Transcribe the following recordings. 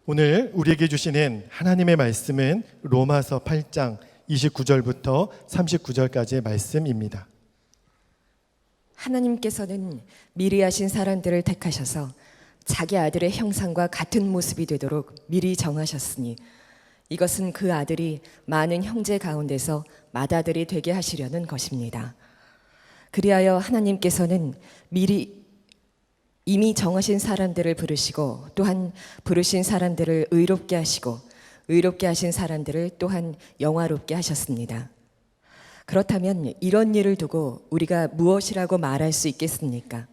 오늘 우리에게 주시는 하나님의 말씀은 로마서 8장 29절부터 39절까지의 말씀입니다. 하나님께서는 미리 하신 사람들을 택하셔서 자기 아들의 형상과 같은 모습이 되도록 미리 정하셨으니 이것은 그 아들이 많은 형제 가운데서 맏아들이 되게 하시려는 것입니다. 그리하여 하나님께서는 이미 정하신 사람들을 부르시고 또한 부르신 사람들을 의롭게 하시고 의롭게 하신 사람들을 또한 영화롭게 하셨습니다. 그렇다면 이런 일을 두고 우리가 무엇이라고 말할 수 있겠습니까?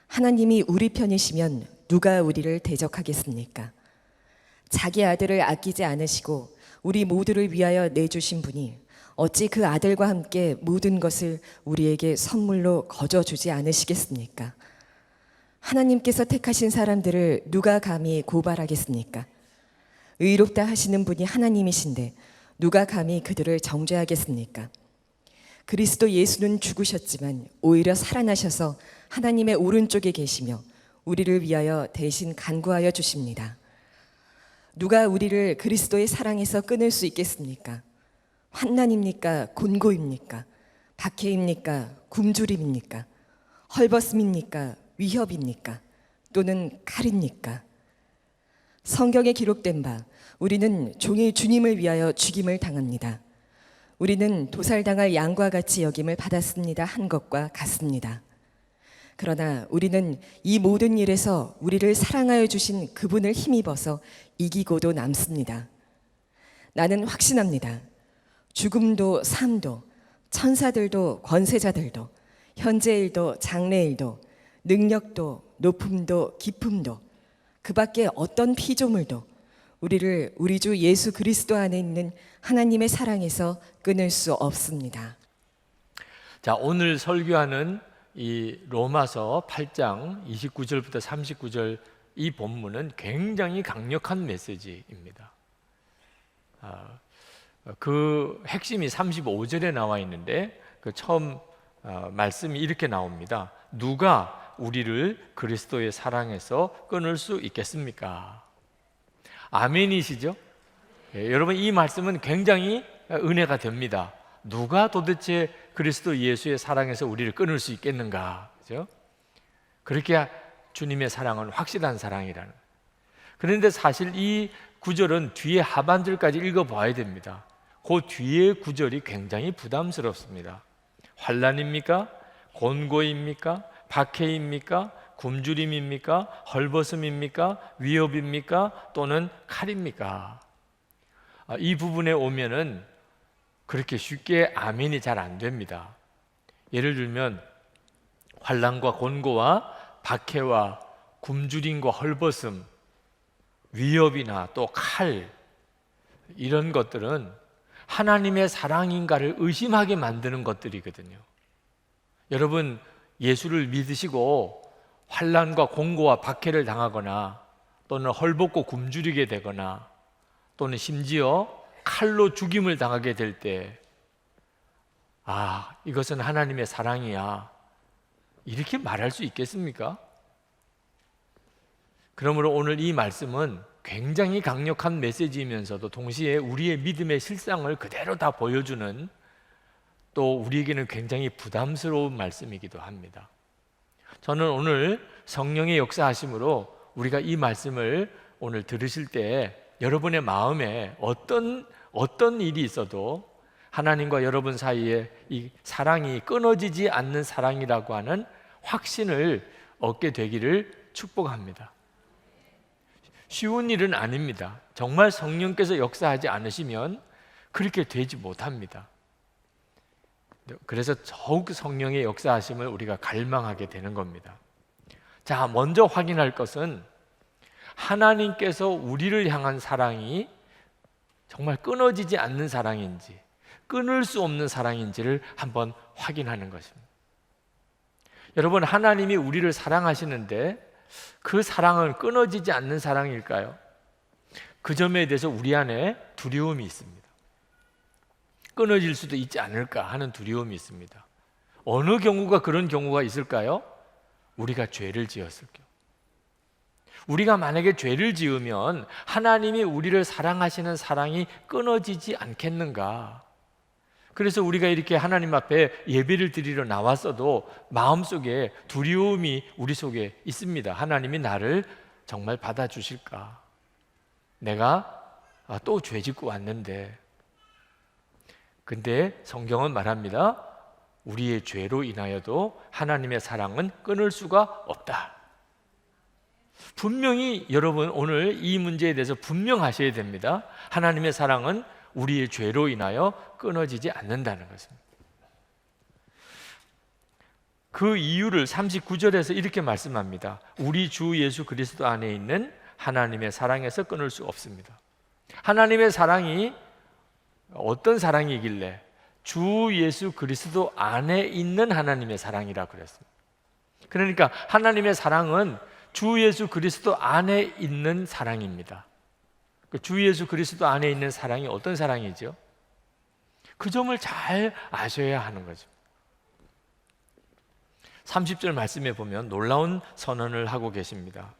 하나님이 우리 편이시면 누가 우리를 대적하겠습니까? 자기 아들을 아끼지 않으시고 우리 모두를 위하여 내주신 분이 어찌 그 아들과 함께 모든 것을 우리에게 선물로 거저주지 않으시겠습니까? 하나님께서 택하신 사람들을 누가 감히 고발하겠습니까? 의롭다 하시는 분이 하나님이신데 누가 감히 그들을 정죄하겠습니까? 그리스도 예수는 죽으셨지만 오히려 살아나셔서 하나님의 오른쪽에 계시며 우리를 위하여 대신 간구하여 주십니다. 누가 우리를 그리스도의 사랑에서 끊을 수 있겠습니까? 환난입니까? 곤고입니까? 박해입니까? 굶주림입니까? 헐벗음입니까? 위협입니까? 또는 칼입니까? 성경에 기록된 바 우리는 종일 주님을 위하여 죽임을 당합니다. 우리는 도살당할 양과 같이 여김을 받았습니다 한 것과 같습니다. 그러나 우리는 이 모든 일에서 우리를 사랑하여 주신 그분을 힘입어서 이기고도 남습니다. 나는 확신합니다. 죽음도 삶도 천사들도 권세자들도 현재 일도 장래 일도 능력도 높음도 깊음도 그 밖에 어떤 피조물도 우리를 우리 주 예수 그리스도 안에 있는 하나님의 사랑에서 끊을 수 없습니다. 자, 오늘 설교하는 이 로마서 8장 29절부터 39절 이 본문은 굉장히 강력한 메시지입니다. 그 핵심이 35절에 나와 있는데 그 처음 말씀이 이렇게 나옵니다. 누가 우리를 그리스도의 사랑에서 끊을 수 있겠습니까? 아멘이시죠? 여러분, 이 말씀은 굉장히 은혜가 됩니다. 누가 도대체 그리스도 예수의 사랑에서 우리를 끊을 수 있겠는가? 그죠? 그렇게 주님의 사랑은 확실한 사랑이라는. 그런데 사실 이 구절은 뒤에 하반절까지 읽어봐야 됩니다. 그 뒤에 구절이 굉장히 부담스럽습니다. 환난입니까? 곤고입니까? 박해입니까? 굶주림입니까? 헐벗음입니까? 위협입니까? 또는 칼입니까? 이 부분에 오면은 그렇게 쉽게 아멘이 잘 안 됩니다. 예를 들면 환난과 곤고와 박해와 굶주림과 헐벗음, 위협이나 또 칼, 이런 것들은 하나님의 사랑인가를 의심하게 만드는 것들이거든요. 여러분, 예수를 믿으시고 환난과 곤고와 박해를 당하거나 또는 헐벗고 굶주리게 되거나 또는 심지어 칼로 죽임을 당하게 될 때, 이것은 하나님의 사랑이야, 이렇게 말할 수 있겠습니까? 그러므로 오늘 이 말씀은 굉장히 강력한 메시지이면서도 동시에 우리의 믿음의 실상을 그대로 다 보여주는, 또 우리에게는 굉장히 부담스러운 말씀이기도 합니다. 저는 오늘 성령의 역사하심으로 우리가 이 말씀을 오늘 들으실 때 여러분의 마음에 어떤 일이 있어도 하나님과 여러분 사이에 이 사랑이 끊어지지 않는 사랑이라고 하는 확신을 얻게 되기를 축복합니다. 쉬운 일은 아닙니다. 정말 성령께서 역사하지 않으시면 그렇게 되지 못합니다. 그래서 더욱 성령의 역사하심을 우리가 갈망하게 되는 겁니다. 자, 먼저 확인할 것은 하나님께서 우리를 향한 사랑이 정말 끊어지지 않는 사랑인지 끊을 수 없는 사랑인지를 한번 확인하는 것입니다. 여러분, 하나님이 우리를 사랑하시는데 그 사랑은 끊어지지 않는 사랑일까요? 그 점에 대해서 우리 안에 두려움이 있습니다. 끊어질 수도 있지 않을까 하는 두려움이 있습니다. 어느 경우가 그런 경우가 있을까요? 우리가 죄를 지었을 경우. 우리가 만약에 죄를 지으면 하나님이 우리를 사랑하시는 사랑이 끊어지지 않겠는가? 그래서 우리가 이렇게 하나님 앞에 예배를 드리러 나왔어도 마음속에 두려움이 우리 속에 있습니다. 하나님이 나를 정말 받아주실까? 내가 또 죄 짓고 왔는데. 근데 성경은 말합니다. 우리의 죄로 인하여도 하나님의 사랑은 끊을 수가 없다. 분명히 여러분 오늘 이 문제에 대해서 분명하셔야 됩니다. 하나님의 사랑은 우리의 죄로 인하여 끊어지지 않는다는 것입니다. 그 이유를 39절에서 이렇게 말씀합니다. 우리 주 예수 그리스도 안에 있는 하나님의 사랑에서 끊을 수 없습니다. 하나님의 사랑이 어떤 사랑이길래 주 예수 그리스도 안에 있는 하나님의 사랑이라 그랬습니다. 그러니까 하나님의 사랑은 주 예수 그리스도 안에 있는 사랑입니다. 주 예수 그리스도 안에 있는 사랑이 어떤 사랑이죠? 그 점을 잘 아셔야 하는 거죠. 30절 말씀에 보면 놀라운 선언을 하고 계십니다.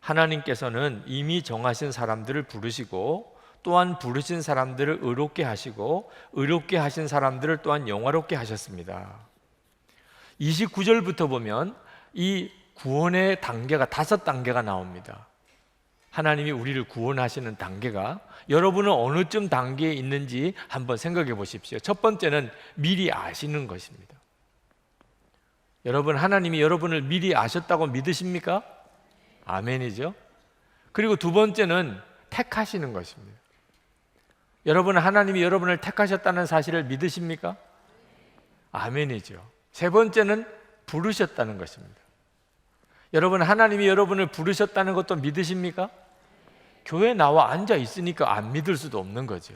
하나님께서는 이미 정하신 사람들을 부르시고 또한 부르신 사람들을 의롭게 하시고 의롭게 하신 사람들을 또한 영화롭게 하셨습니다. 29절부터 보면 이 구원의 단계가 5단계가 나옵니다. 하나님이 우리를 구원하시는 단계가 여러분은 어느쯤 단계에 있는지 한번 생각해 보십시오. 첫 번째는 미리 아시는 것입니다. 여러분, 하나님이 여러분을 미리 아셨다고 믿으십니까? 아멘이죠. 그리고 두 번째는 택하시는 것입니다. 여러분은 하나님이 여러분을 택하셨다는 사실을 믿으십니까? 아멘이죠. 세 번째는 부르셨다는 것입니다. 여러분, 하나님이 여러분을 부르셨다는 것도 믿으십니까? 교회 나와 앉아 있으니까 안 믿을 수도 없는 거죠.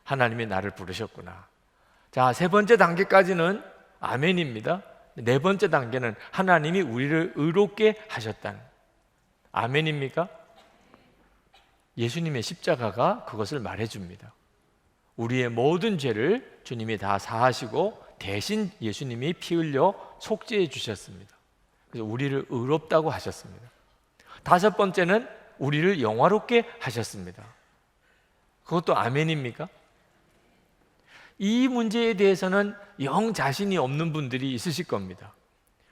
하나님이 나를 부르셨구나. 자, 세 번째 단계까지는 아멘입니다. 네 번째 단계는 하나님이 우리를 의롭게 하셨다는, 아멘입니까? 예수님의 십자가가 그것을 말해줍니다. 우리의 모든 죄를 주님이 다 사하시고 대신 예수님이 피 흘려 속죄해 주셨습니다. 그래서 우리를 의롭다고 하셨습니다. 다섯 번째는 우리를 영화롭게 하셨습니다. 그것도 아멘입니까? 이 문제에 대해서는 영 자신이 없는 분들이 있으실 겁니다.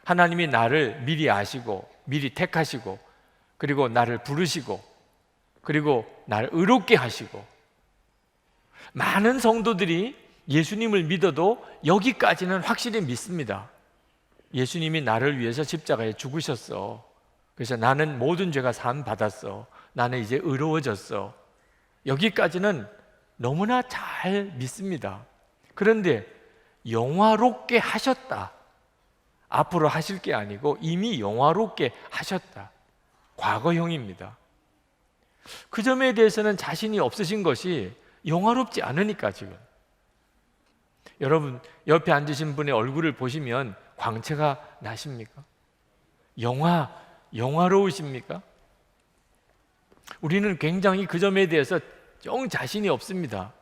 하나님이 나를 미리 아시고 미리 택하시고 그리고 나를 부르시고 그리고 나를 의롭게 하시고, 많은 성도들이 예수님을 믿어도 여기까지는 확실히 믿습니다. 예수님이 나를 위해서 십자가에 죽으셨어. 그래서 나는 모든 죄가 사함 받았어. 나는 이제 의로워졌어. 여기까지는 너무나 잘 믿습니다. 그런데 영화롭게 하셨다, 앞으로 하실 게 아니고 이미 영화롭게 하셨다, 과거형입니다. 그 점에 대해서는 자신이 없으신 것이 영화롭지 않으니까. 지금 여러분 옆에 앉으신 분의 얼굴을 보시면 광채가 나십니까? 영화로우십니까? 우리는 굉장히 그 점에 대해서 영 자신이 없습니다.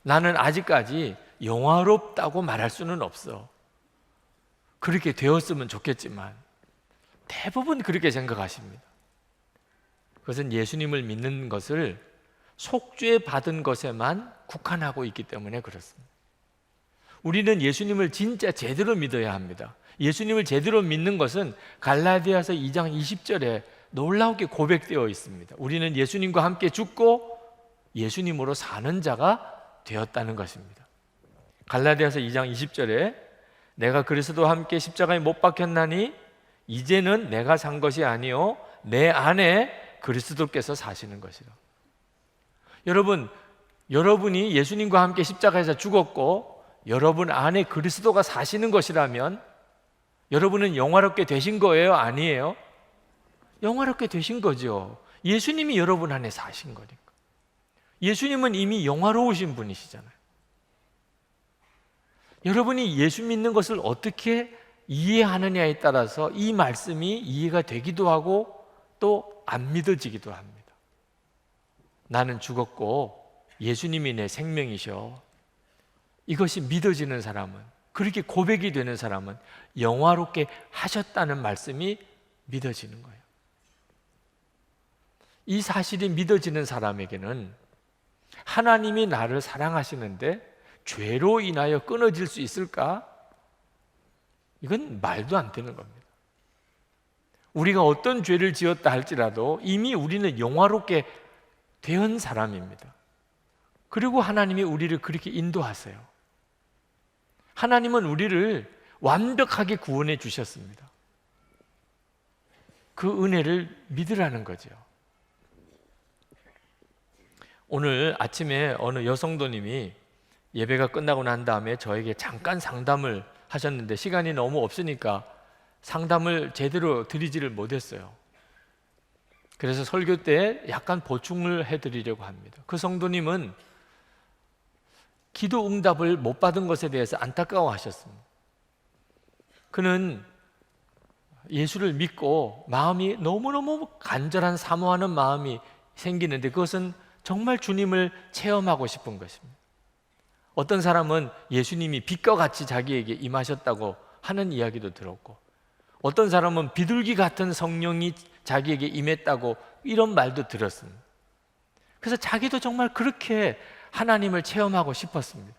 나는 아직까지 영화롭다고 말할 수는 없어. 그렇게 되었으면 좋겠지만 대부분 그렇게 생각하십니다. 그것은 예수님을 믿는 것을 속죄 받은 것에만 국한하고 있기 때문에 그렇습니다. 우리는 예수님을 진짜 제대로 믿어야 합니다. 예수님을 제대로 믿는 것은 갈라디아서 2장 20절에 놀라우게 고백되어 있습니다. 우리는 예수님과 함께 죽고 예수님으로 사는 자가 되었다는 것입니다. 갈라디아서 2장 20절에 내가 그리스도와 함께 십자가에 못 박혔나니 이제는 내가 산 것이 아니요 내 안에 그리스도께서 사시는 것이라. 여러분, 여러분이 예수님과 함께 십자가에서 죽었고 여러분 안에 그리스도가 사시는 것이라면 여러분은 영화롭게 되신 거예요? 아니에요? 영화롭게 되신 거죠. 예수님이 여러분 안에 사신 거니까. 예수님은 이미 영화로우신 분이시잖아요. 여러분이 예수 믿는 것을 어떻게 이해하느냐에 따라서 이 말씀이 이해가 되기도 하고 또 안 믿어지기도 합니다. 나는 죽었고 예수님이 내 생명이셔. 이것이 믿어지는 사람은, 그렇게 고백이 되는 사람은 영화롭게 하셨다는 말씀이 믿어지는 거예요. 이 사실이 믿어지는 사람에게는 하나님이 나를 사랑하시는데 죄로 인하여 끊어질 수 있을까? 이건 말도 안 되는 겁니다. 우리가 어떤 죄를 지었다 할지라도 이미 우리는 영화롭게 된 사람입니다. 그리고 하나님이 우리를 그렇게 인도하세요. 하나님은 우리를 완벽하게 구원해 주셨습니다. 그 은혜를 믿으라는 거죠. 오늘 아침에 어느 여성도님이 예배가 끝나고 난 다음에 저에게 잠깐 상담을 하셨는데 시간이 너무 없으니까 상담을 제대로 드리지를 못했어요. 그래서 설교 때 약간 보충을 해드리려고 합니다. 그 성도님은 기도 응답을 못 받은 것에 대해서 안타까워하셨습니다. 그는 예수를 믿고 마음이 너무너무 간절한 사모하는 마음이 생기는데 그것은 정말 주님을 체험하고 싶은 것입니다. 어떤 사람은 예수님이 빛과 같이 자기에게 임하셨다고 하는 이야기도 들었고, 어떤 사람은 비둘기 같은 성령이 자기에게 임했다고 이런 말도 들었습니다. 그래서 자기도 정말 그렇게 하나님을 체험하고 싶었습니다.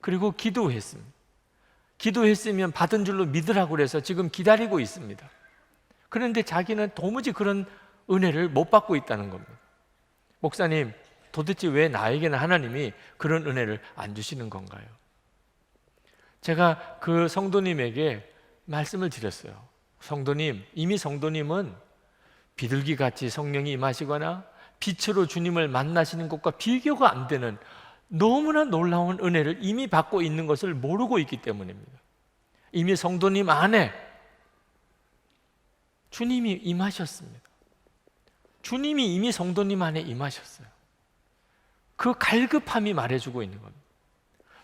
그리고 기도했습니다. 기도했으면 받은 줄로 믿으라고 그래서 지금 기다리고 있습니다. 그런데 자기는 도무지 그런 은혜를 못 받고 있다는 겁니다. 목사님, 도대체 왜 나에게는 하나님이 그런 은혜를 안 주시는 건가요? 제가 그 성도님에게 말씀을 드렸어요. 성도님, 이미 성도님은 비둘기같이 성령이 임하시거나 빛으로 주님을 만나시는 것과 비교가 안 되는 너무나 놀라운 은혜를 이미 받고 있는 것을 모르고 있기 때문입니다. 이미 성도님 안에 주님이 임하셨습니다. 주님이 이미 성도님 안에 임하셨어요. 그 갈급함이 말해주고 있는 겁니다.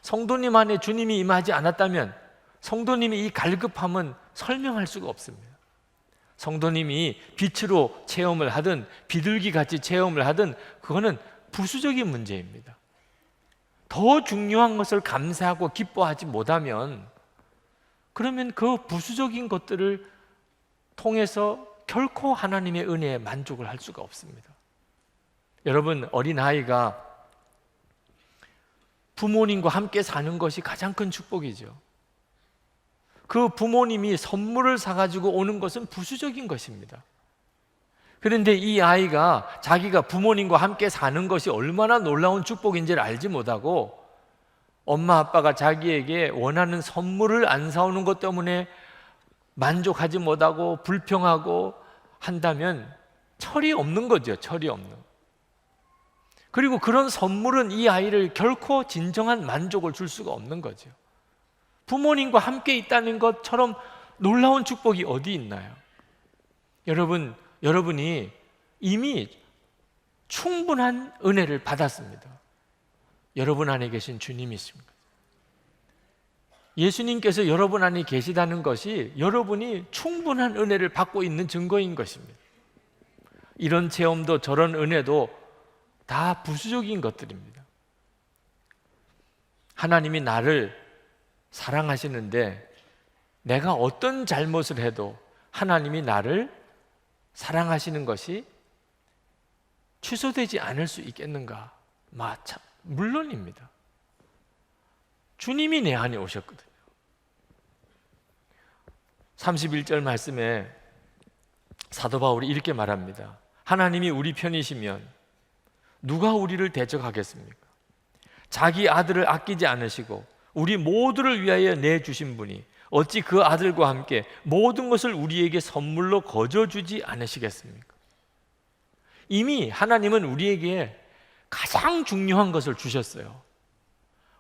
성도님 안에 주님이 임하지 않았다면 성도님이 이 갈급함은 설명할 수가 없습니다. 성도님이 빛으로 체험을 하든 비둘기같이 체험을 하든 그거는 부수적인 문제입니다. 더 중요한 것을 감사하고 기뻐하지 못하면 그러면 그 부수적인 것들을 통해서 결코 하나님의 은혜에 만족을 할 수가 없습니다. 여러분, 어린아이가 부모님과 함께 사는 것이 가장 큰 축복이죠. 그 부모님이 선물을 사가지고 오는 것은 부수적인 것입니다. 그런데 이 아이가 자기가 부모님과 함께 사는 것이 얼마나 놀라운 축복인지를 알지 못하고 엄마 아빠가 자기에게 원하는 선물을 안 사오는 것 때문에 만족하지 못하고 불평하고 한다면 철이 없는 거죠. 철이 없는. 그리고 그런 선물은 이 아이를 결코 진정한 만족을 줄 수가 없는 거죠. 부모님과 함께 있다는 것처럼 놀라운 축복이 어디 있나요? 여러분이 이미 충분한 은혜를 받았습니다. 여러분 안에 계신 주님이십니다. 예수님께서 여러분 안에 계시다는 것이 여러분이 충분한 은혜를 받고 있는 증거인 것입니다. 이런 체험도 저런 은혜도 다 부수적인 것들입니다. 하나님이 나를 사랑하시는데 내가 어떤 잘못을 해도 하나님이 나를 사랑하시는 것이 취소되지 않을 수 있겠는가? 물론입니다. 주님이 내 안에 오셨거든요. 31절 말씀에 사도 바울이 이렇게 말합니다. 하나님이 우리 편이시면 누가 우리를 대적하겠습니까? 자기 아들을 아끼지 않으시고 우리 모두를 위하여 내주신 분이 어찌 그 아들과 함께 모든 것을 우리에게 선물로 거저주지 않으시겠습니까? 이미 하나님은 우리에게 가장 중요한 것을 주셨어요.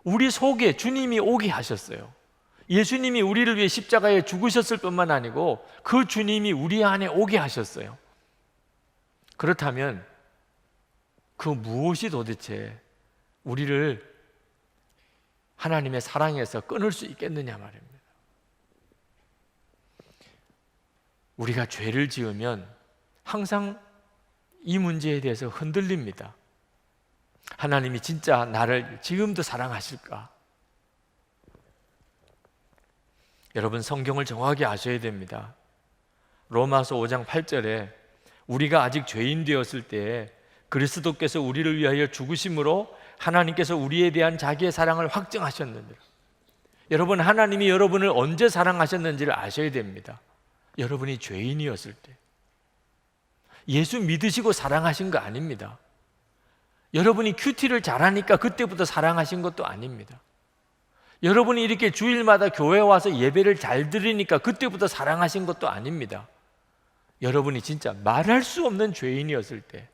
우리 속에 주님이 오게 하셨어요. 예수님이 우리를 위해 십자가에 죽으셨을 뿐만 아니고 그 주님이 우리 안에 오게 하셨어요. 그렇다면 그 무엇이 도대체 우리를 하나님의 사랑에서 끊을 수 있겠느냐 말입니다. 우리가 죄를 지으면 항상 이 문제에 대해서 흔들립니다. 하나님이 진짜 나를 지금도 사랑하실까? 여러분, 성경을 정확히 아셔야 됩니다. 로마서 5장 8절에 우리가 아직 죄인 되었을 때 그리스도께서 우리를 위하여 죽으심으로 하나님께서 우리에 대한 자기의 사랑을 확증하셨느니라. 여러분, 하나님이 여러분을 언제 사랑하셨는지를 아셔야 됩니다. 여러분이 죄인이었을 때. 예수 믿으시고 사랑하신 거 아닙니다. 여러분이 큐티를 잘하니까 그때부터 사랑하신 것도 아닙니다. 여러분이 이렇게 주일마다 교회 와서 예배를 잘 드리니까 그때부터 사랑하신 것도 아닙니다. 여러분이 진짜 말할 수 없는 죄인이었을 때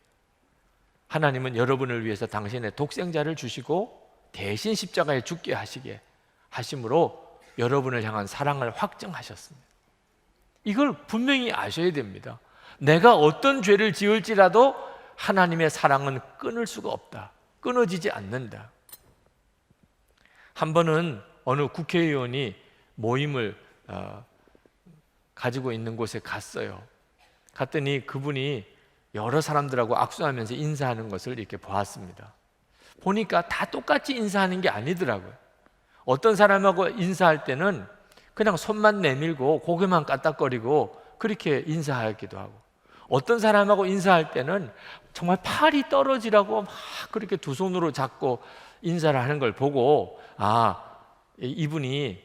하나님은 여러분을 위해서 당신의 독생자를 주시고 대신 십자가에 죽게 하시게 하심으로 여러분을 향한 사랑을 확증하셨습니다. 이걸 분명히 아셔야 됩니다. 내가 어떤 죄를 지을지라도 하나님의 사랑은 끊을 수가 없다. 끊어지지 않는다. 한 번은 어느 국회의원이 모임을 가지고 있는 곳에 갔어요. 갔더니 그분이 여러 사람들하고 악수하면서 인사하는 것을 이렇게 보았습니다. 보니까 다 똑같이 인사하는 게 아니더라고요. 어떤 사람하고 인사할 때는 그냥 손만 내밀고 고개만 까딱거리고 그렇게 인사하기도 하고, 어떤 사람하고 인사할 때는 정말 팔이 떨어지라고 막 그렇게 두 손으로 잡고 인사를 하는 걸 보고, 이분이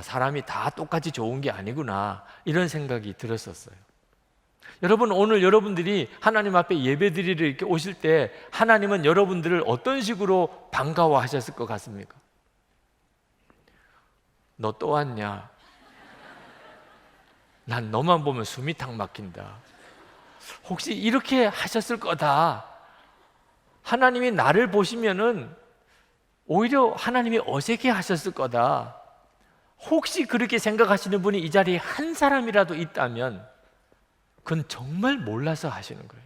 사람이 다 똑같이 좋은 게 아니구나, 이런 생각이 들었었어요. 여러분, 오늘 여러분들이 하나님 앞에 예배드리러 이렇게 오실 때 하나님은 여러분들을 어떤 식으로 반가워하셨을 것 같습니까? 너 또 왔냐? 난 너만 보면 숨이 탁 막힌다. 혹시 이렇게 하셨을 거다. 하나님이 나를 보시면은 오히려 하나님이 어색해 하셨을 거다. 혹시 그렇게 생각하시는 분이 이 자리에 한 사람이라도 있다면 그건 정말 몰라서 하시는 거예요.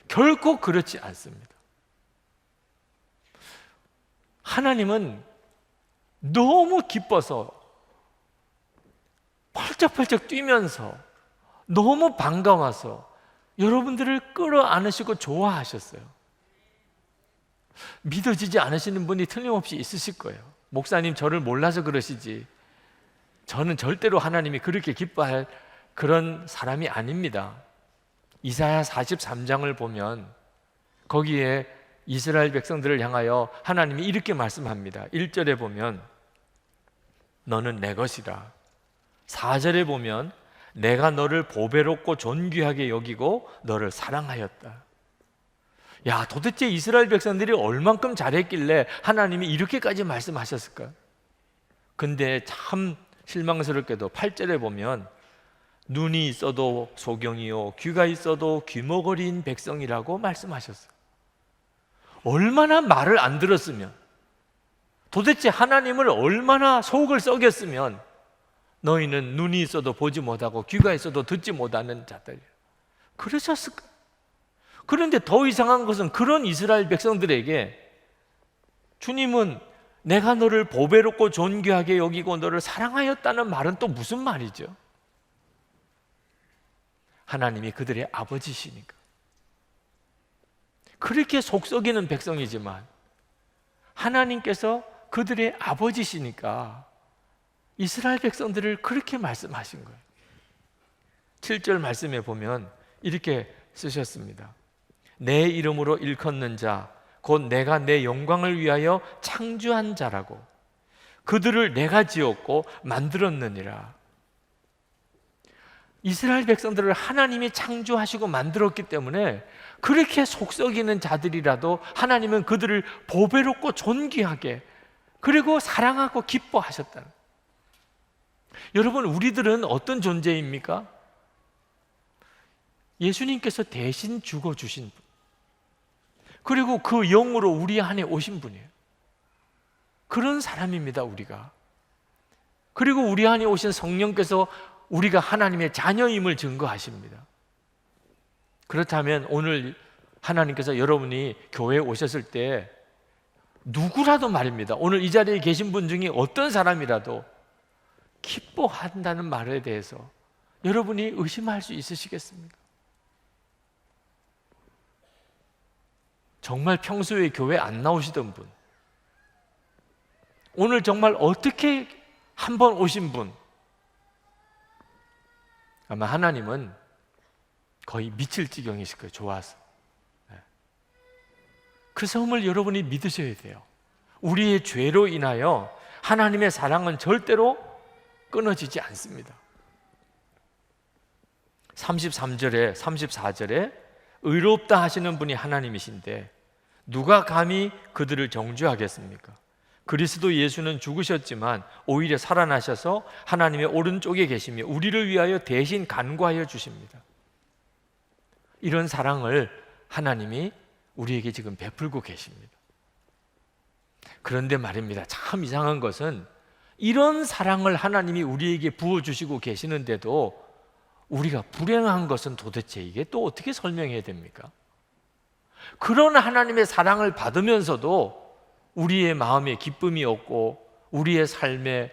결코 그렇지 않습니다. 하나님은 너무 기뻐서 펄쩍펄쩍 뛰면서 너무 반가워서 여러분들을 끌어안으시고 좋아하셨어요. 믿어지지 않으시는 분이 틀림없이 있으실 거예요. 목사님, 저를 몰라서 그러시지 저는 절대로 하나님이 그렇게 기뻐할 그런 사람이 아닙니다. 이사야 43장을 보면 거기에 이스라엘 백성들을 향하여 하나님이 이렇게 말씀합니다. 1절에 보면 너는 내 것이라. 4절에 보면 내가 너를 보배롭고 존귀하게 여기고 너를 사랑하였다. 야, 도대체 이스라엘 백성들이 얼만큼 잘했길래 하나님이 이렇게까지 말씀하셨을까? 근데 참 실망스럽게도 8절에 보면 눈이 있어도 소경이요 귀가 있어도 귀머거리인 백성이라고 말씀하셨어요. 얼마나 말을 안 들었으면, 도대체 하나님을 얼마나 속을 썩였으면 너희는 눈이 있어도 보지 못하고 귀가 있어도 듣지 못하는 자들이야, 그러셨을까? 그런데 더 이상한 것은 그런 이스라엘 백성들에게 주님은 내가 너를 보배롭고 존귀하게 여기고 너를 사랑하였다는 말은 또 무슨 말이죠? 하나님이 그들의 아버지시니까. 그렇게 속썩이는 백성이지만 하나님께서 그들의 아버지시니까 이스라엘 백성들을 그렇게 말씀하신 거예요. 7절 말씀에 보면 이렇게 쓰셨습니다. 내 이름으로 일컫는 자 곧 내가 내 영광을 위하여 창조한 자라고 그들을 내가 지었고 만들었느니라. 이스라엘 백성들을 하나님이 창조하시고 만들었기 때문에 그렇게 속썩이는 자들이라도 하나님은 그들을 보배롭고 존귀하게 그리고 사랑하고 기뻐하셨다는. 여러분, 우리들은 어떤 존재입니까? 예수님께서 대신 죽어주신 분, 그리고 그 영으로 우리 안에 오신 분이에요. 그런 사람입니다, 우리가. 그리고 우리 안에 오신 성령께서 우리가 하나님의 자녀임을 증거하십니다. 그렇다면 오늘 하나님께서 여러분이 교회에 오셨을 때 누구라도 말입니다, 오늘 이 자리에 계신 분 중에 어떤 사람이라도 기뻐한다는 말에 대해서 여러분이 의심할 수 있으시겠습니까? 정말 평소에 교회 안 나오시던 분, 오늘 정말 어떻게 한번 오신 분, 아마 하나님은 거의 미칠 지경이실 거예요. 좋아서. 그 섬을 여러분이 믿으셔야 돼요. 우리의 죄로 인하여 하나님의 사랑은 절대로 끊어지지 않습니다. 33절에 34절에 의롭다 하시는 분이 하나님이신데 누가 감히 그들을 정죄하겠습니까? 그리스도 예수는 죽으셨지만 오히려 살아나셔서 하나님의 오른쪽에 계시며 우리를 위하여 대신 간구하여 주십니다. 이런 사랑을 하나님이 우리에게 지금 베풀고 계십니다. 그런데 말입니다. 참 이상한 것은 이런 사랑을 하나님이 우리에게 부어주시고 계시는데도 우리가 불행한 것은 도대체 이게 또 어떻게 설명해야 됩니까? 그런 하나님의 사랑을 받으면서도 우리의 마음에 기쁨이 없고 우리의 삶에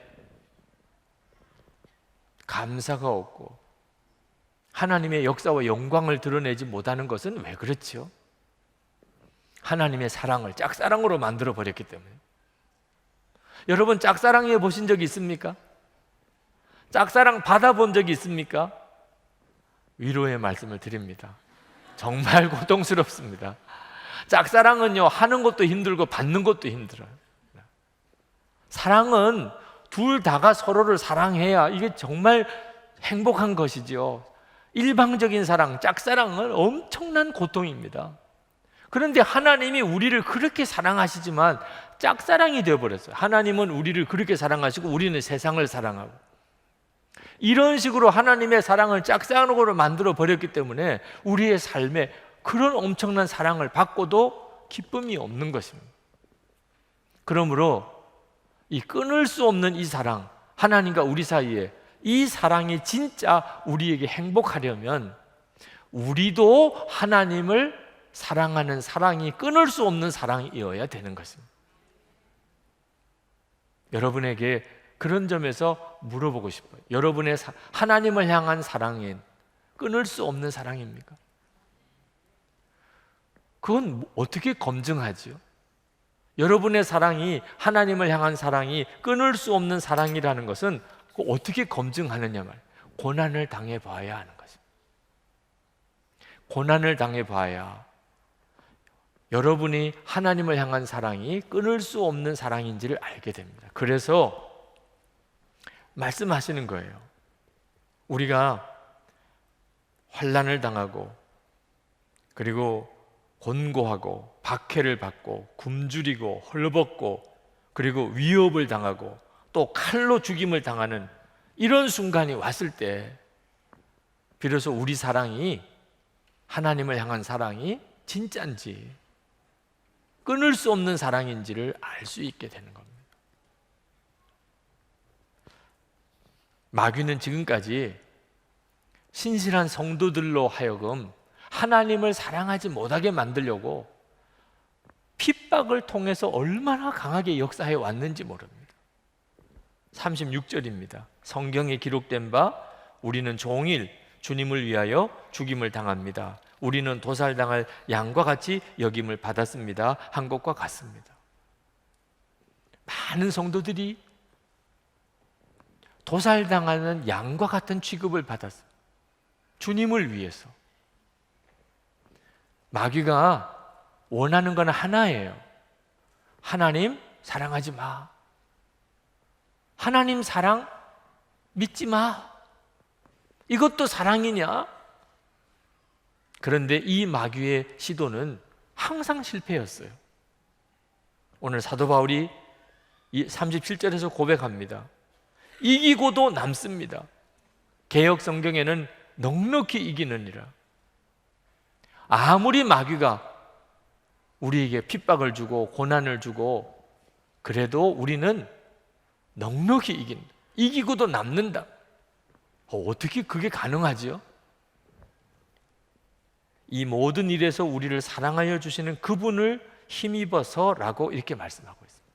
감사가 없고 하나님의 역사와 영광을 드러내지 못하는 것은 왜 그렇지요? 하나님의 사랑을 짝사랑으로 만들어 버렸기 때문에. 여러분 짝사랑해 보신 적이 있습니까? 짝사랑 받아본 적이 있습니까? 위로의 말씀을 드립니다. 정말 고통스럽습니다. 짝사랑은요, 하는 것도 힘들고 받는 것도 힘들어요. 사랑은 둘 다가 서로를 사랑해야 이게 정말 행복한 것이죠. 일방적인 사랑, 짝사랑은 엄청난 고통입니다. 그런데 하나님이 우리를 그렇게 사랑하시지만 짝사랑이 되어버렸어요. 하나님은 우리를 그렇게 사랑하시고 우리는 세상을 사랑하고, 이런 식으로 하나님의 사랑을 짝사랑으로 만들어 버렸기 때문에 우리의 삶에 그런 엄청난 사랑을 받고도 기쁨이 없는 것입니다. 그러므로 이 끊을 수 없는 이 사랑, 하나님과 우리 사이에 이 사랑이 진짜 우리에게 행복하려면 우리도 하나님을 사랑하는 사랑이 끊을 수 없는 사랑이어야 되는 것입니다. 여러분에게 그런 점에서 물어보고 싶어요. 여러분의 하나님을 향한 사랑은 끊을 수 없는 사랑입니까? 그건 어떻게 검증하지요? 여러분의 사랑이, 하나님을 향한 사랑이 끊을 수 없는 사랑이라는 것은 어떻게 검증하느냐 말이에요. 고난을 당해봐야 하는 것입니다. 고난을 당해봐야 여러분이 하나님을 향한 사랑이 끊을 수 없는 사랑인지를 알게 됩니다. 그래서 말씀하시는 거예요. 우리가 환난을 당하고 그리고 곤고하고 박해를 받고 굶주리고 헐벗고 그리고 위협을 당하고 또 칼로 죽임을 당하는 이런 순간이 왔을 때 비로소 우리 사랑이, 하나님을 향한 사랑이 진짜인지 끊을 수 없는 사랑인지를 알 수 있게 되는 겁니다. 마귀는 지금까지 신실한 성도들로 하여금 하나님을 사랑하지 못하게 만들려고 핍박을 통해서 얼마나 강하게 역사해 왔는지 모릅니다. 36절입니다. 성경에 기록된 바 우리는 종일 주님을 위하여 죽임을 당합니다. 우리는 도살당할 양과 같이 여김을 받았습니다. 한 것과 같습니다. 많은 성도들이 도살당하는 양과 같은 취급을 받았어요. 주님을 위해서. 마귀가 원하는 건 하나예요. 하나님 사랑하지 마. 하나님 사랑 믿지 마. 이것도 사랑이냐? 그런데 이 마귀의 시도는 항상 실패였어요. 오늘 사도 바울이 37절에서 고백합니다. 이기고도 남습니다. 개역 성경에는 넉넉히 이기느니라. 아무리 마귀가 우리에게 핍박을 주고 고난을 주고 그래도 우리는 넉넉히 이긴다. 이기고도 남는다. 어떻게 그게 가능하지요? 이 모든 일에서 우리를 사랑하여 주시는 그분을 힘입어서라고 이렇게 말씀하고 있습니다.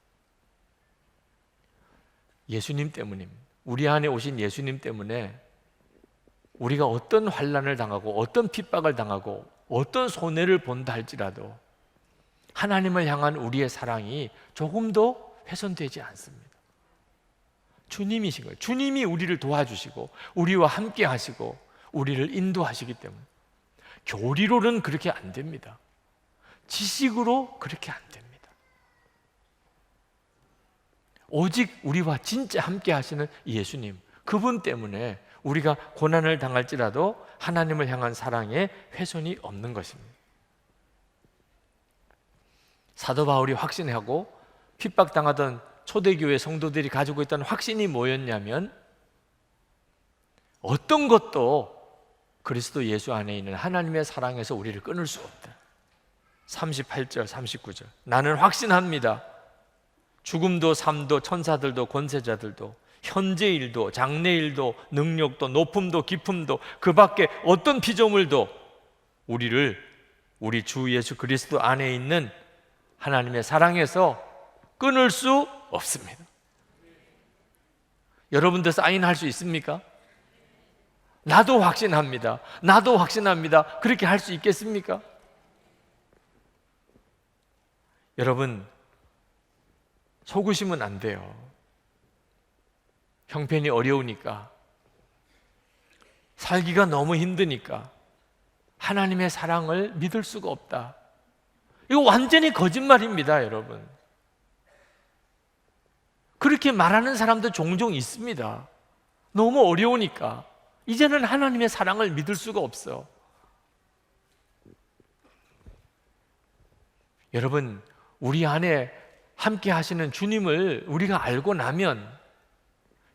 예수님 때문입니다. 우리 안에 오신 예수님 때문에 우리가 어떤 환난을 당하고 어떤 핍박을 당하고 어떤 손해를 본다 할지라도 하나님을 향한 우리의 사랑이 조금도 훼손되지 않습니다. 주님이신 거예요. 주님이 우리를 도와주시고 우리와 함께 하시고 우리를 인도하시기 때문에 교리로는 그렇게 안 됩니다. 지식으로 그렇게 안 됩니다. 오직 우리와 진짜 함께 하시는 예수님, 그분 때문에 우리가 고난을 당할지라도 하나님을 향한 사랑에 훼손이 없는 것입니다. 사도 바울이 확신하고 핍박당하던 초대교회 성도들이 가지고 있던 확신이 뭐였냐면, 어떤 것도 그리스도 예수 안에 있는 하나님의 사랑에서 우리를 끊을 수 없다. 38절, 39절. 나는 확신합니다. 죽음도 삶도 천사들도 권세자들도 현재 일도 장래 일도 능력도 높음도 깊음도 그 밖에 어떤 피조물도 우리를 우리 주 예수 그리스도 안에 있는 하나님의 사랑에서 끊을 수 없습니다. 여러분들 사인할 수 있습니까? 나도 확신합니다. 나도 확신합니다. 그렇게 할 수 있겠습니까? 여러분, 속으시면 안 돼요. 형편이 어려우니까, 살기가 너무 힘드니까 하나님의 사랑을 믿을 수가 없다. 이거 완전히 거짓말입니다, 여러분. 그렇게 말하는 사람도 종종 있습니다. 너무 어려우니까 이제는 하나님의 사랑을 믿을 수가 없어. 여러분, 우리 안에 함께 하시는 주님을 우리가 알고 나면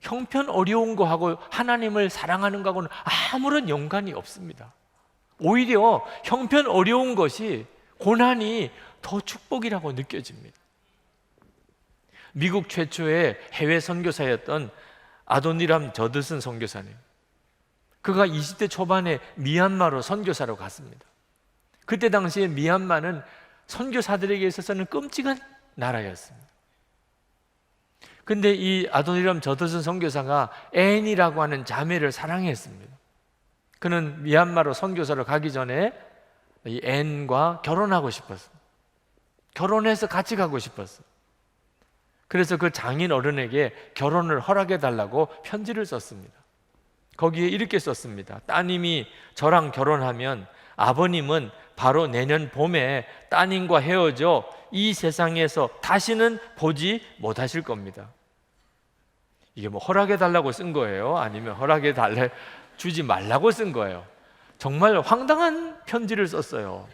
형편 어려운 거하고 하나님을 사랑하는 거하고는 아무런 연관이 없습니다. 오히려 형편 어려운 것이, 고난이 더 축복이라고 느껴집니다. 미국 최초의 해외 선교사였던 아도니람 저드슨 선교사님, 그가 20대 초반에 미얀마로 선교사로 갔습니다. 그때 당시에 미얀마는 선교사들에게 있어서는 끔찍한 나라였습니다. 근데 이 아도니람 저드슨 선교사가 앤이라고 하는 자매를 사랑했습니다. 그는 미얀마로 선교사로 가기 전에 이 앤과 결혼하고 싶었어요. 결혼해서 같이 가고 싶었어요. 그래서 그 장인 어른에게 결혼을 허락해 달라고 편지를 썼습니다. 거기에 이렇게 썼습니다. 따님이 저랑 결혼하면 아버님은 바로 내년 봄에 따님과 헤어져 이 세상에서 다시는 보지 못하실 겁니다. 이게 뭐 허락해 달라고 쓴 거예요? 아니면 허락해 달래 주지 말라고 쓴 거예요? 정말 황당한 편지를 썼어요.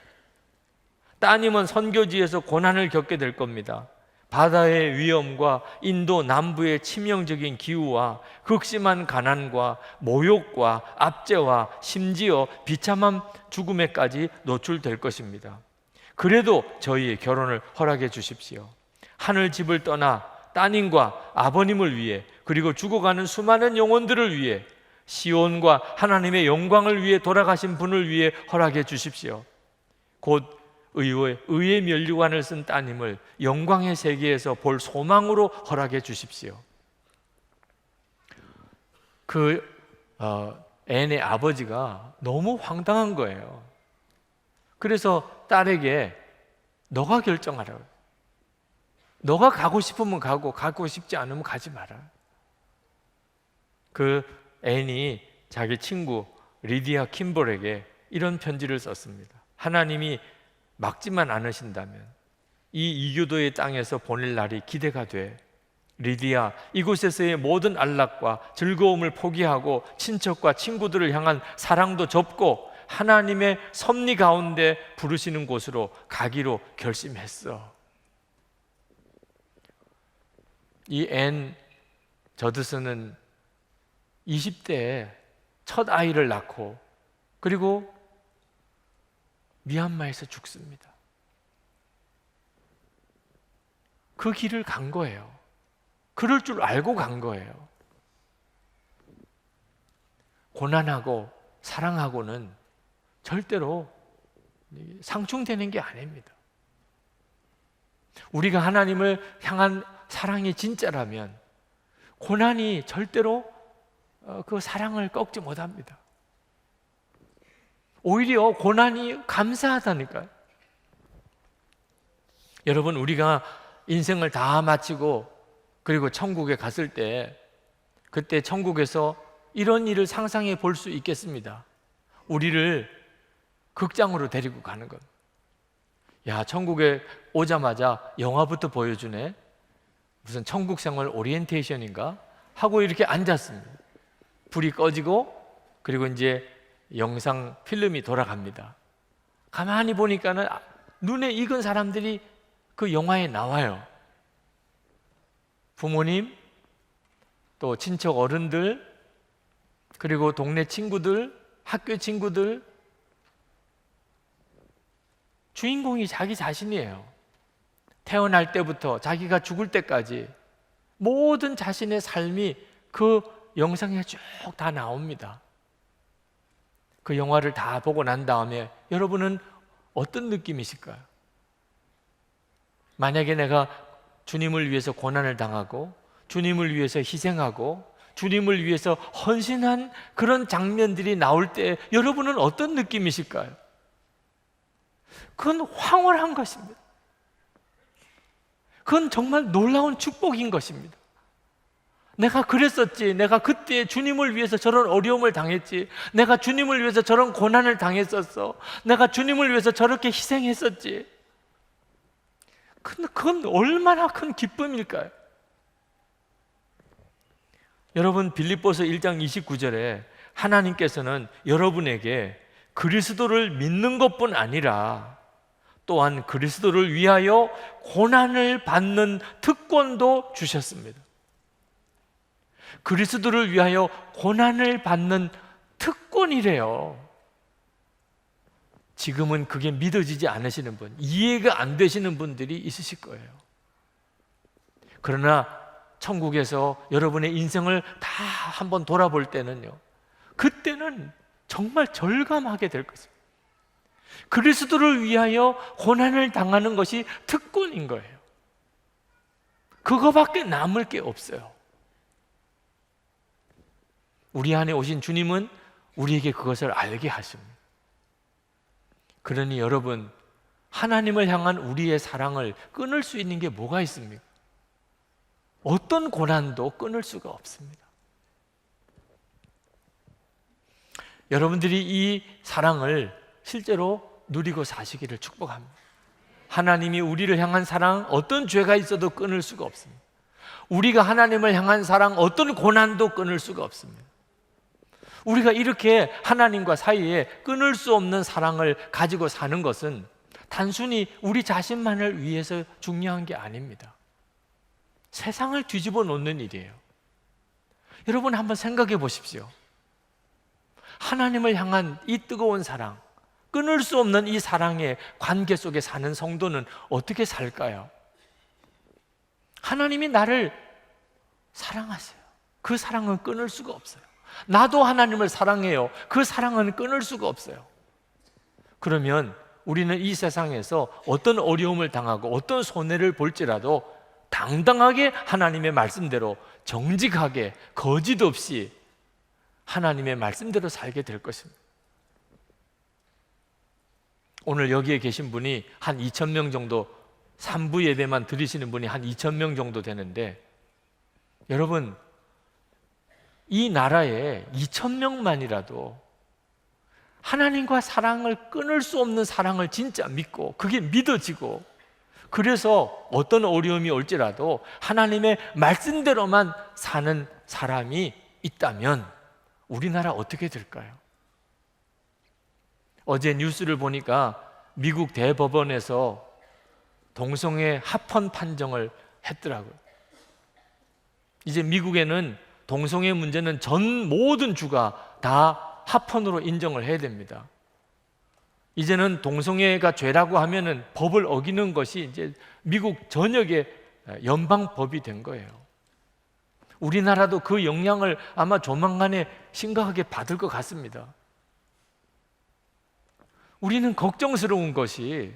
따님은 선교지에서 고난을 겪게 될 겁니다. 바다의 위험과 인도 남부의 치명적인 기후와 극심한 가난과 모욕과 압제와 심지어 비참한 죽음에까지 노출될 것입니다. 그래도 저희의 결혼을 허락해 주십시오. 하늘집을 떠나 따님과 아버님을 위해, 그리고 죽어가는 수많은 영혼들을 위해, 시온과 하나님의 영광을 위해 돌아가신 분을 위해 허락해 주십시오. 곧 의의 면류관을 쓴 따님을 영광의 세계에서 볼 소망으로 허락해 주십시오. 앤의 아버지가 너무 황당한 거예요. 그래서 딸에게 너가 결정하라고, 너가 가고 싶으면 가고 싶지 않으면 가지 마라. 그 앤이 자기 친구 리디아 킴볼에게 이런 편지를 썼습니다. 하나님이 막지만 않으신다면 이 이교도의 땅에서 보낼 날이 기대가 돼. 리디아, 이곳에서의 모든 안락과 즐거움을 포기하고 친척과 친구들을 향한 사랑도 접고 하나님의 섭리 가운데 부르시는 곳으로 가기로 결심했어. 이 앤 저드슨은 20대에 첫 아이를 낳고 그리고 미얀마에서 죽습니다. 그 길을 간 거예요. 그럴 줄 알고 간 거예요. 고난하고 사랑하고는 절대로 상충되는 게 아닙니다. 우리가 하나님을 향한 사랑이 진짜라면 고난이 절대로 그 사랑을 꺾지 못합니다. 오히려 고난이 감사하다니까요. 여러분, 우리가 인생을 다 마치고 그리고 천국에 갔을 때, 그때 천국에서 이런 일을 상상해 볼 수 있겠습니다. 우리를 극장으로 데리고 가는 겁니다. 야, 천국에 오자마자 영화부터 보여주네. 무슨 천국 생활 오리엔테이션인가 하고 이렇게 앉았습니다. 불이 꺼지고 그리고 이제 영상 필름이 돌아갑니다. 가만히 보니까는 눈에 익은 사람들이 그 영화에 나와요. 부모님, 또 친척 어른들, 그리고 동네 친구들, 학교 친구들. 주인공이 자기 자신이에요. 태어날 때부터 자기가 죽을 때까지 모든 자신의 삶이 그 영상에 쭉 다 나옵니다. 그 영화를 다 보고 난 다음에 여러분은 어떤 느낌이실까요? 만약에 내가 주님을 위해서 고난을 당하고 주님을 위해서 희생하고 주님을 위해서 헌신한 그런 장면들이 나올 때 여러분은 어떤 느낌이실까요? 그건 황홀한 것입니다. 그건 정말 놀라운 축복인 것입니다. 내가 그랬었지. 내가 그때 주님을 위해서 저런 어려움을 당했지. 내가 주님을 위해서 저런 고난을 당했었어. 내가 주님을 위해서 저렇게 희생했었지. 그건 얼마나 큰 기쁨일까요? 여러분, 빌립보서 1장 29절에 하나님께서는 여러분에게 그리스도를 믿는 것뿐 아니라 또한 그리스도를 위하여 고난을 받는 특권도 주셨습니다. 그리스도를 위하여 고난을 받는 특권이래요. 지금은 그게 믿어지지 않으시는 분, 이해가 안 되시는 분들이 있으실 거예요. 그러나 천국에서 여러분의 인생을 다 한번 돌아볼 때는요, 그때는 정말 절감하게 될 것입니다. 그리스도를 위하여 고난을 당하는 것이 특권인 거예요. 그거밖에 남을 게 없어요. 우리 안에 오신 주님은 우리에게 그것을 알게 하십니다. 그러니 여러분, 하나님을 향한 우리의 사랑을 끊을 수 있는 게 뭐가 있습니까? 어떤 고난도 끊을 수가 없습니다. 여러분들이 이 사랑을 실제로 누리고 사시기를 축복합니다. 하나님이 우리를 향한 사랑, 어떤 죄가 있어도 끊을 수가 없습니다. 우리가 하나님을 향한 사랑, 어떤 고난도 끊을 수가 없습니다. 우리가 이렇게 하나님과 사이에 끊을 수 없는 사랑을 가지고 사는 것은 단순히 우리 자신만을 위해서 중요한 게 아닙니다. 세상을 뒤집어 놓는 일이에요. 여러분 한번 생각해 보십시오. 하나님을 향한 이 뜨거운 사랑, 끊을 수 없는 이 사랑의 관계 속에 사는 성도는 어떻게 살까요? 하나님이 나를 사랑하세요. 그 사랑은 끊을 수가 없어요. 나도 하나님을 사랑해요. 그 사랑은 끊을 수가 없어요. 그러면 우리는 이 세상에서 어떤 어려움을 당하고 어떤 손해를 볼지라도 당당하게 하나님의 말씀대로 정직하게 거짓 없이 하나님의 말씀대로 살게 될 것입니다. 오늘 여기에 계신 분이 한 2,000명 정도, 3부 예배만 들으시는 분이 한 2,000명 정도 되는데, 여러분 이 나라에 2,000명만이라도 하나님과 사랑을 끊을 수 없는 사랑을 진짜 믿고 그게 믿어지고, 그래서 어떤 어려움이 올지라도 하나님의 말씀대로만 사는 사람이 있다면 우리나라 어떻게 될까요? 어제 뉴스를 보니까 미국 대법원에서 동성애 합헌 판정을 했더라고요. 이제 미국에는 동성애 문제는 전 모든 주가 다 합헌으로 인정을 해야 됩니다. 이제는 동성애가 죄라고 하면은 법을 어기는 것이 이제 미국 전역의 연방법이 된 거예요. 우리나라도 그 영향을 아마 조만간에 심각하게 받을 것 같습니다. 우리는 걱정스러운 것이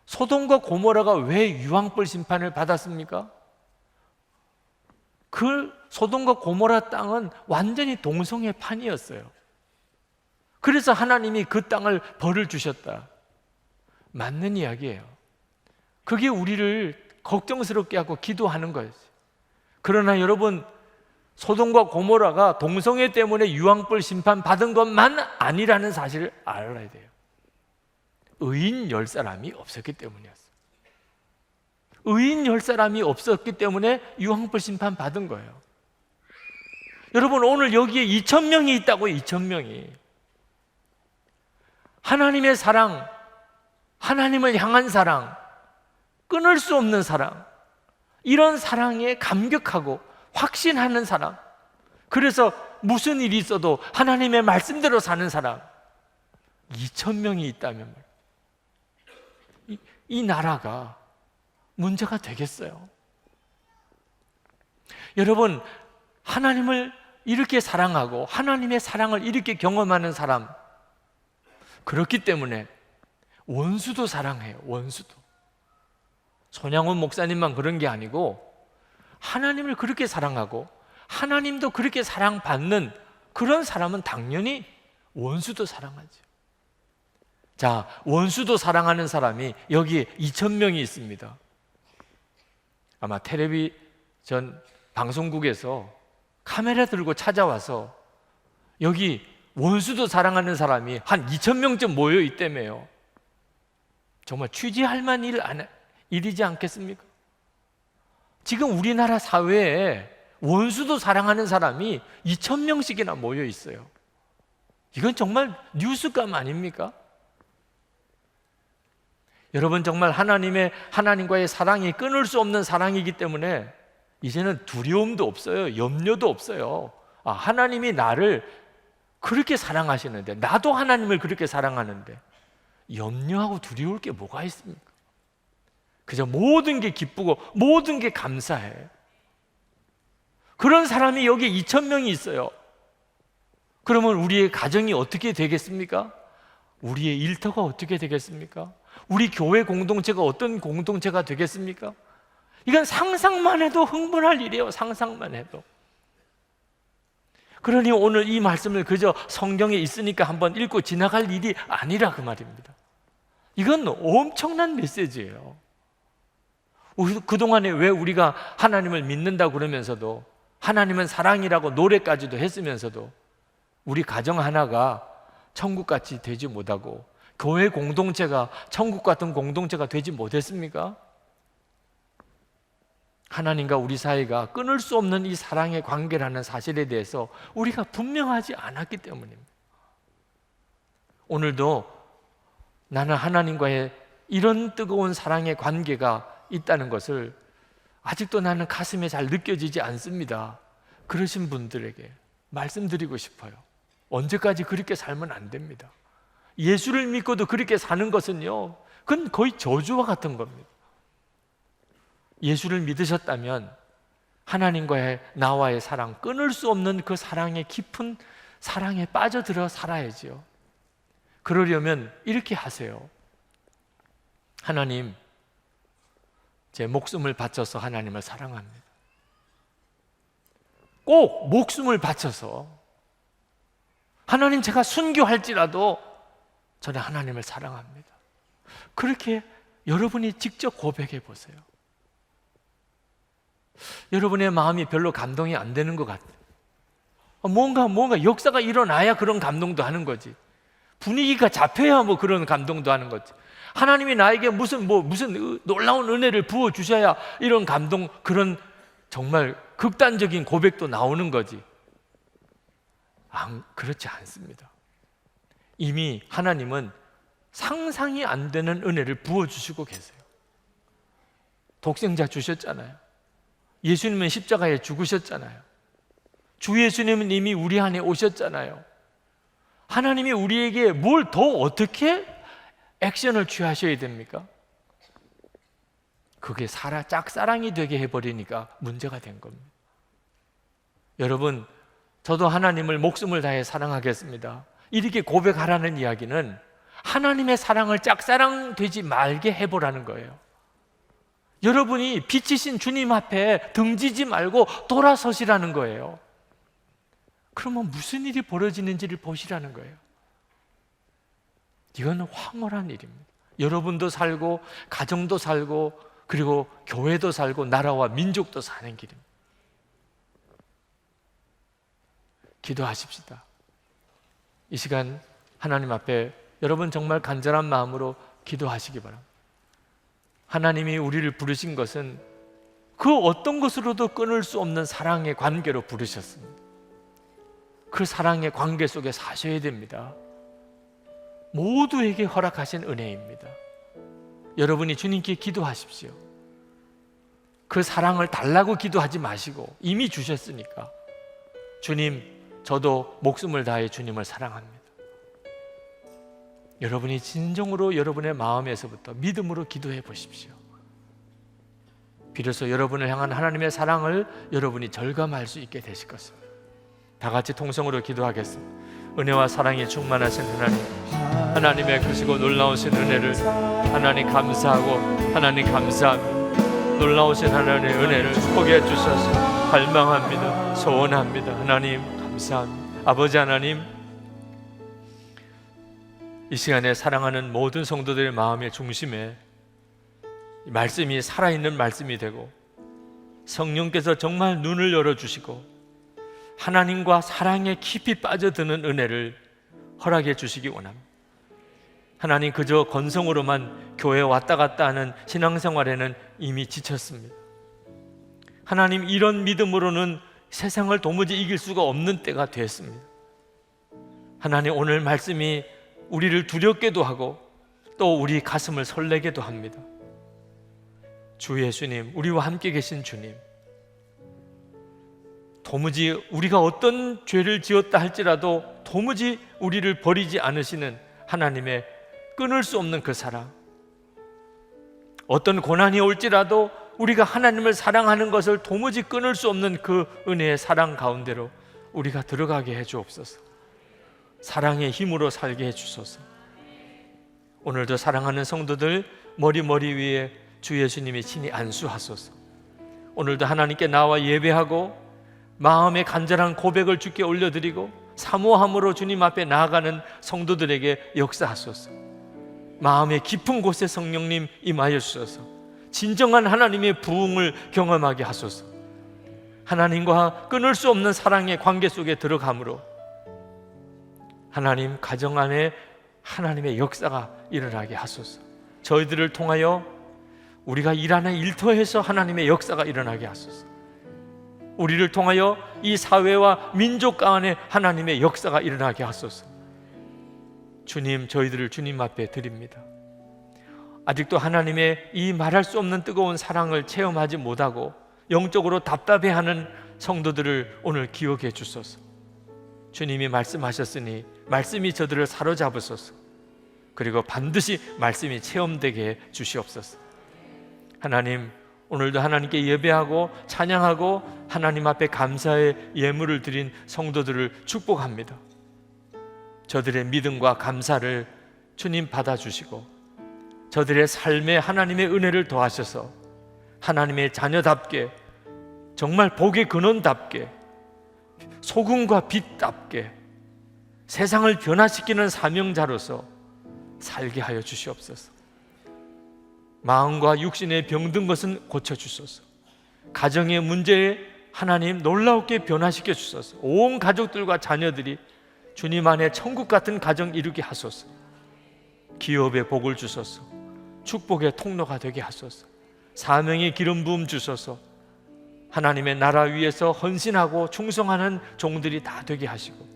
소돔과 고모라가 왜 유황불 심판을 받았습니까? 그 소돔과 고모라 땅은 완전히 동성애 판이었어요. 그래서 하나님이 그 땅을 벌을 주셨다. 맞는 이야기예요. 그게 우리를 걱정스럽게 하고 기도하는 거예요. 그러나 여러분, 소돔과 고모라가 동성애 때문에 유황불 심판 받은 것만 아니라는 사실을 알아야 돼요. 의인 10사람이 없었기 때문이었어요. 의인 10사람이 없었기 때문에 유황불 심판 받은 거예요. 여러분, 오늘 여기에 2,000명이 있다고. 2,000명이 하나님의 사랑, 하나님을 향한 사랑, 끊을 수 없는 사랑, 이런 사랑에 감격하고 확신하는 사람, 그래서 무슨 일이 있어도 하나님의 말씀대로 사는 사람 2,000명이 있다면 이 나라가 문제가 되겠어요? 여러분, 하나님을 이렇게 사랑하고 하나님의 사랑을 이렇게 경험하는 사람, 그렇기 때문에 원수도 사랑해요. 원수도. 손양훈 목사님만 그런 게 아니고 하나님을 그렇게 사랑하고 하나님도 그렇게 사랑받는 그런 사람은 당연히 원수도 사랑하죠. 자, 원수도 사랑하는 사람이 여기에 2,000명이 있습니다. 아마 텔레비전 방송국에서 카메라 들고 찾아와서 여기 원수도 사랑하는 사람이 한 2,000명쯤 모여 있다며요. 정말 취재할 만한 일이지 않겠습니까? 지금 우리나라 사회에 원수도 사랑하는 사람이 2,000명씩이나 모여 있어요. 이건 정말 뉴스감 아닙니까? 여러분, 정말 하나님과의 사랑이 끊을 수 없는 사랑이기 때문에 이제는 두려움도 없어요. 염려도 없어요. 하나님이 나를 그렇게 사랑하시는데, 나도 하나님을 그렇게 사랑하는데 염려하고 두려울 게 뭐가 있습니까? 그저 모든 게 기쁘고 모든 게 감사해. 그런 사람이 여기 2,000명이 있어요. 그러면 우리의 가정이 어떻게 되겠습니까? 우리의 일터가 어떻게 되겠습니까? 우리 교회 공동체가 어떤 공동체가 되겠습니까? 이건 상상만 해도 흥분할 일이에요. 상상만 해도. 그러니 오늘 이 말씀을 그저 성경에 있으니까 한번 읽고 지나갈 일이 아니라 그 말입니다. 이건 엄청난 메시지예요. 그동안에 왜 우리가 하나님을 믿는다고 그러면서도, 하나님은 사랑이라고 노래까지도 했으면서도 우리 가정 하나가 천국같이 되지 못하고 교회 공동체가 천국 같은 공동체가 되지 못했습니까? 하나님과 우리 사이가 끊을 수 없는 이 사랑의 관계라는 사실에 대해서 우리가 분명하지 않았기 때문입니다. 오늘도 나는 하나님과의 이런 뜨거운 사랑의 관계가 있다는 것을 아직도 나는 가슴에 잘 느껴지지 않습니다. 그러신 분들에게 말씀드리고 싶어요. 언제까지 그렇게 살면 안 됩니다. 예수를 믿고도 그렇게 사는 것은요, 그건 거의 저주와 같은 겁니다. 예수를 믿으셨다면 하나님과의 나와의 사랑, 끊을 수 없는 그 사랑의 깊은 사랑에 빠져들어 살아야지요. 그러려면 이렇게 하세요. 하나님, 제 목숨을 바쳐서 하나님을 사랑합니다. 꼭 목숨을 바쳐서, 하나님, 제가 순교할지라도 저는 하나님을 사랑합니다. 그렇게 여러분이 직접 고백해 보세요. 여러분의 마음이 별로 감동이 안 되는 것 같아요. 뭔가 역사가 일어나야 그런 감동도 하는 거지. 분위기가 잡혀야 뭐 그런 감동도 하는 거지. 하나님이 나에게 무슨 놀라운 은혜를 부어 주셔야 이런 감동, 그런 정말 극단적인 고백도 나오는 거지. 그렇지 않습니다. 이미 하나님은 상상이 안 되는 은혜를 부어 주시고 계세요. 독생자 주셨잖아요. 예수님은 십자가에 죽으셨잖아요. 주 예수님은 이미 우리 안에 오셨잖아요. 하나님이 우리에게 뭘 더 어떻게 액션을 취하셔야 됩니까? 그게 짝사랑이 되게 해버리니까 문제가 된 겁니다. 여러분, 저도 하나님을 목숨을 다해 사랑하겠습니다, 이렇게 고백하라는 이야기는 하나님의 사랑을 짝사랑 되지 말게 해보라는 거예요. 여러분이 빛이신 주님 앞에 등지지 말고 돌아서시라는 거예요. 그러면 무슨 일이 벌어지는지를 보시라는 거예요. 이건 황홀한 일입니다. 여러분도 살고 가정도 살고 그리고 교회도 살고 나라와 민족도 사는 길입니다. 기도하십시다. 이 시간 하나님 앞에 여러분 정말 간절한 마음으로 기도하시기 바랍니다. 하나님이 우리를 부르신 것은 그 어떤 것으로도 끊을 수 없는 사랑의 관계로 부르셨습니다. 그 사랑의 관계 속에 사셔야 됩니다. 모두에게 허락하신 은혜입니다. 여러분이 주님께 기도하십시오. 그 사랑을 달라고 기도하지 마시고 이미 주셨으니까, 주님, 저도 목숨을 다해 주님을 사랑합니다. 여러분이 진정으로 여러분의 마음에서부터 믿음으로 기도해 보십시오. 비로소 여러분을 향한 하나님의 사랑을 여러분이 절감할 수 있게 되실 것입니다. 다 같이 통성으로 기도하겠습니다. 은혜와 사랑이 충만하신 하나님, 하나님의 크시고 놀라우신 은혜를 하나님 감사하고, 하나님 감사합니다. 놀라우신 하나님의 은혜를 소개해 주셔서 갈망합니다. 소원합니다. 하나님 감사합니다. 아버지 하나님, 이 시간에 사랑하는 모든 성도들의 마음의 중심에 이 말씀이 살아있는 말씀이 되고, 성령께서 정말 눈을 열어주시고 하나님과 사랑에 깊이 빠져드는 은혜를 허락해 주시기 원합니다. 하나님, 그저 건성으로만 교회에 왔다 갔다 하는 신앙생활에는 이미 지쳤습니다. 하나님, 이런 믿음으로는 세상을 도무지 이길 수가 없는 때가 됐습니다. 하나님, 오늘 말씀이 우리를 두렵게도 하고 또 우리 가슴을 설레게도 합니다. 주 예수님, 우리와 함께 계신 주님, 도무지 우리가 어떤 죄를 지었다 할지라도 도무지 우리를 버리지 않으시는 하나님의 끊을 수 없는 그 사랑, 어떤 고난이 올지라도 우리가 하나님을 사랑하는 것을 도무지 끊을 수 없는 그 은혜의 사랑 가운데로 우리가 들어가게 해 주옵소서. 사랑의 힘으로 살게 해 주소서. 오늘도 사랑하는 성도들 머리 위에 주 예수님이 친히 안수하소서. 오늘도 하나님께 나와 예배하고 마음의 간절한 고백을 주께 올려드리고 사모함으로 주님 앞에 나아가는 성도들에게 역사하소서. 마음의 깊은 곳에 성령님 임하여 주소서. 진정한 하나님의 부흥을 경험하게 하소서. 하나님과 끊을 수 없는 사랑의 관계 속에 들어감으로 하나님 가정 안에 하나님의 역사가 일어나게 하소서. 저희들을 통하여 우리가 일하는 일터에서 하나님의 역사가 일어나게 하소서. 우리를 통하여 이 사회와 민족 간에 하나님의 역사가 일어나게 하소서. 주님, 저희들을 주님 앞에 드립니다. 아직도 하나님의 이 말할 수 없는 뜨거운 사랑을 체험하지 못하고 영적으로 답답해하는 성도들을 오늘 기억해 주소서. 주님이 말씀하셨으니 말씀이 저들을 사로잡으소서. 그리고 반드시 말씀이 체험되게 해 주시옵소서. 하나님, 오늘도 하나님께 예배하고 찬양하고 하나님 앞에 감사의 예물을 드린 성도들을 축복합니다. 저들의 믿음과 감사를 주님 받아주시고 저들의 삶에 하나님의 은혜를 더하셔서 하나님의 자녀답게, 정말 복의 근원답게, 소금과 빛답게 세상을 변화시키는 사명자로서 살게 하여 주시옵소서. 마음과 육신에 병든 것은 고쳐주소서. 가정의 문제에 하나님 놀라우게 변화시켜 주소서. 온 가족들과 자녀들이 주님 안에 천국 같은 가정 이루게 하소서. 기업에 복을 주소서. 축복의 통로가 되게 하소서. 사명의 기름 부음 주소서. 하나님의 나라 위에서 헌신하고 충성하는 종들이 다 되게 하시고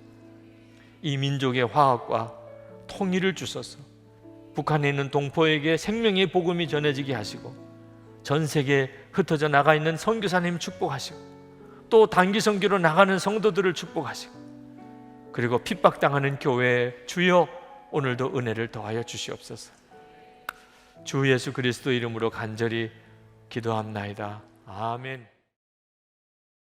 이 민족의 화합과 통일을 주소서. 북한에 있는 동포에게 생명의 복음이 전해지게 하시고 전 세계에 흩어져 나가 있는 선교사님 축복하시고 또 단기 선교로 나가는 성도들을 축복하시고 그리고 핍박당하는 교회에 주여 오늘도 은혜를 더하여 주시옵소서. 주 예수 그리스도 이름으로 간절히 기도합나이다. 아멘.